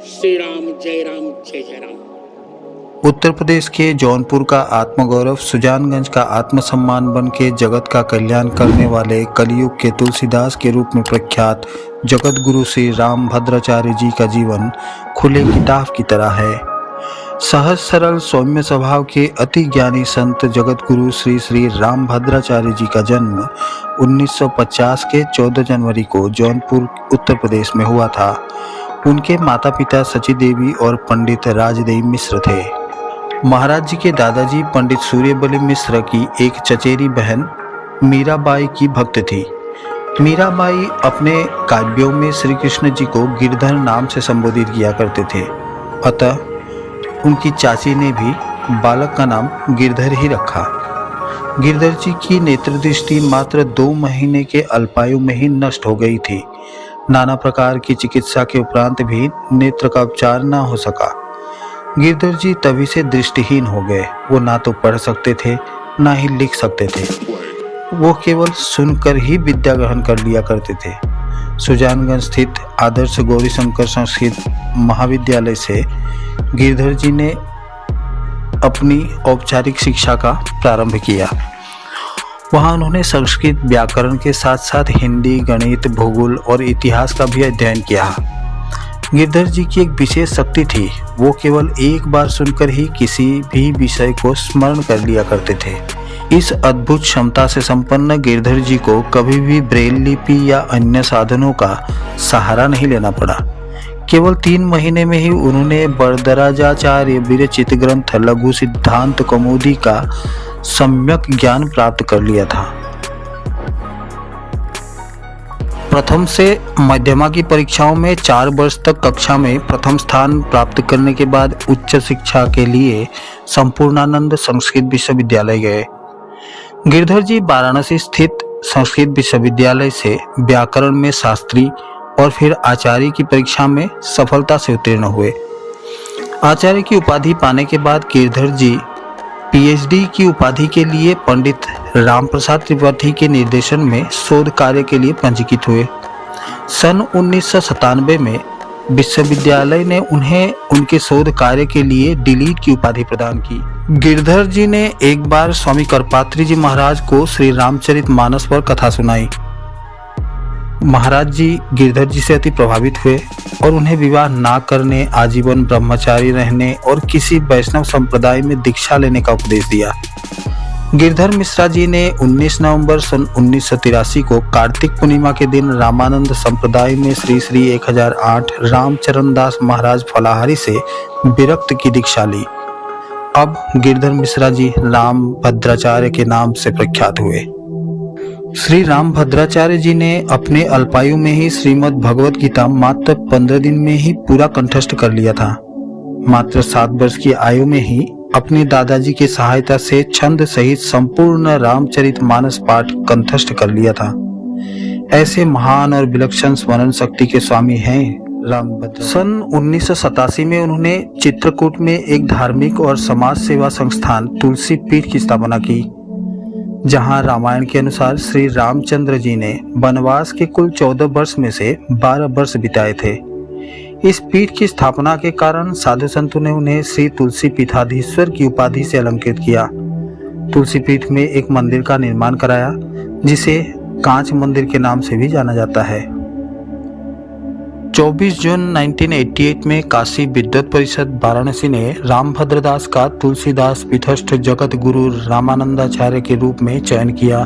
श्री राम जय राम जय जय राम। उत्तर प्रदेश के जौनपुर का आत्मगौरव, सुजानगंज का आत्मसम्मान बन के जगत का कल्याण करने वाले कलयुग के तुलसीदास के रूप में प्रख्यात जगत गुरु श्री रामभद्राचार्य जी का जीवन खुले किताब की तरह है। सहज सरल सौम्य स्वभाव के अति ज्ञानी संत जगत गुरु श्री श्री रामभद्राचार्य जी का जन्म 1950 के 14 जनवरी को जौनपुर उत्तर प्रदेश में हुआ था। उनके माता पिता सची देवी और पंडित राजदेव मिश्र थे। महाराज जी के दादाजी पंडित सूर्यबली मिश्र की एक चचेरी बहन मीराबाई की भक्त थी। मीराबाई अपने काव्यों में श्री कृष्ण जी को गिरधर नाम से संबोधित किया करते थे, अतः उनकी चाची ने भी बालक का नाम गिरधर ही रखा। गिरधर जी की नेत्र दृष्टि मात्र 2 महीने के अल्पायु में ही नष्ट हो गई थी। नाना प्रकार की चिकित्सा के उपरांत भी नेत्र का उपचार न हो सका। गिरधर जी तभी से दृष्टिहीन हो गए। वो ना तो पढ़ सकते थे, ना ही लिख सकते थे। वो केवल सुनकर ही विद्या ग्रहण कर लिया करते थे। सुजानगंज स्थित आदर्श गौरीशंकर संस्कृत महाविद्यालय से गिरधर जी ने अपनी औपचारिक शिक्षा का प्रारंभ किया। वहाँ उन्होंने संस्कृत व्याकरण के साथ साथ हिंदी, गणित, भूगोल और इतिहास का भी अध्ययन किया। गिरधर जी की एक विशेष शक्ति थी, वो केवल एक बार सुनकर ही किसी भी विषय को स्मरण कर लिया करते थे। इस अद्भुत क्षमता से संपन्न गिरधर जी को कभी भी ब्रेल लिपि या अन्य साधनों का सहारा नहीं लेना पड़ा। केवल 3 महीने में ही उन्होंने वरदराजाचार्य विरचित ग्रंथ लघु सिद्धांत कौमुदी का सम्यक ज्ञान प्राप्त कर लिया था। प्रथम से मध्यमा की परीक्षाओं में 4 वर्ष तक कक्षा में प्रथम स्थान प्राप्त करने के बाद उच्च शिक्षा के लिए संपूर्णानंद संस्कृत विश्वविद्यालय गए। गिरधर जी वाराणसी स्थित संस्कृत विश्वविद्यालय से व्याकरण में शास्त्री और फिर आचार्य की परीक्षा में सफलता से उत्तीर्ण हुए। आचार्य की उपाधि पाने के बाद गिरधर जी पीएचडी की उपाधि के लिए पंडित रामप्रसाद त्रिपाठी के निर्देशन में शोध कार्य के लिए पंजीकृत हुए। सन 1997 में विश्वविद्यालय ने उन्हें उनके शोध कार्य के लिए डिलीट की उपाधि प्रदान की। गिरधर जी ने एक बार स्वामी करपात्री जी महाराज को श्री रामचरितमानस पर कथा सुनाई। महाराज जी गिरधर जी से अति प्रभावित हुए और उन्हें विवाह ना करने, आजीवन ब्रह्मचारी रहने और किसी वैष्णव संप्रदाय में दीक्षा लेने का उपदेश दिया। गिरधर मिश्रा जी ने 19 नवंबर सन 1983 को कार्तिक पूर्णिमा के दिन रामानंद संप्रदाय में श्री श्री 1008 रामचरण दास महाराज फलाहारी से विरक्त की दीक्षा ली। अब गिरधर मिश्रा जी रामभद्राचार्य के नाम से प्रख्यात हुए। श्री रामभद्राचार्य जी ने अपने अल्पायु में ही श्रीमद् भगवत गीता मात्र 15 दिन में ही पूरा कंठस्थ कर लिया था। मात्र 7 वर्ष की आयु में ही अपने दादाजी की सहायता से छंद सहित संपूर्ण रामचरितमानस पाठ कंठस्थ कर लिया था। ऐसे महान और विलक्षण स्मरण शक्ति के स्वामी हैं रामभद्र। सन 1987 में उन्होंने चित्रकूट में एक धार्मिक और समाज सेवा संस्थान तुलसी पीठ की स्थापना की, जहां रामायण के अनुसार श्री रामचंद्र जी ने वनवास के कुल 14 वर्ष में से 12 वर्ष बिताए थे। इस पीठ की स्थापना के कारण साधु संतों ने उन्हें श्री तुलसी पीठाधीश्वर की उपाधि से अलंकृत किया। तुलसी पीठ में एक मंदिर का निर्माण कराया, जिसे कांच मंदिर के नाम से भी जाना जाता है। 24 जून 1988 में काशी विद्वत परिषद वाराणसी ने रामभद्रदास का तुलसीदास पीठस्थ जगत गुरु रामानंदाचार्य के रूप में चयन किया।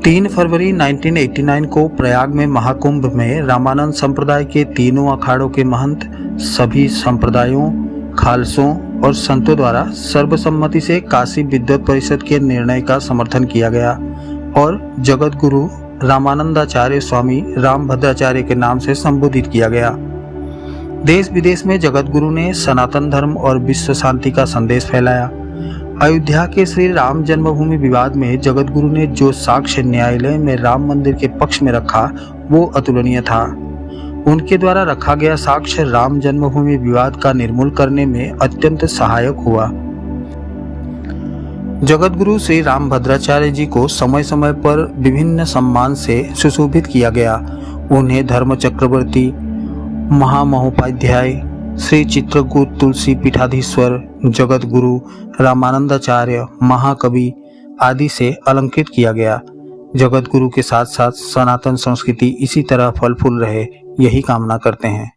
3 फरवरी 1989 को प्रयाग में महाकुंभ में रामानंद संप्रदाय के तीनों अखाड़ों के महंत, सभी संप्रदायों, खालसों और संतों द्वारा सर्वसम्मति से काशी विद्वत परिषद के निर्णय का समर्थन किया गया और जगत गुरु रामानंदाचार्य स्वामी रामभद्राचार्य के नाम से संबोधित किया गया। देश विदेश में जगत गुरु ने सनातन धर्म और विश्व शांति का संदेश फैलाया। अयोध्या के श्री राम जन्मभूमि विवाद में जगत गुरु ने जो साक्ष्य न्यायालय में राम मंदिर के पक्ष में रखा, वो अतुलनीय था। उनके द्वारा रखा गया साक्ष्य राम जन्मभूमि विवाद का निर्मूल करने में अत्यंत सहायक हुआ। जगत गुरु श्री रामभद्राचार्य जी को समय समय पर विभिन्न सम्मान से सुशोभित किया गया। उन्हें धर्म चक्रवर्ती महामहोपाध्याय श्री चित्रकूट तुलसी पीठाधीश्वर जगत गुरु रामानंदाचार्य महाकवि आदि से अलंकृत किया गया। जगत गुरु के साथ साथ सनातन संस्कृति इसी तरह फल फूल रहे, यही कामना करते हैं।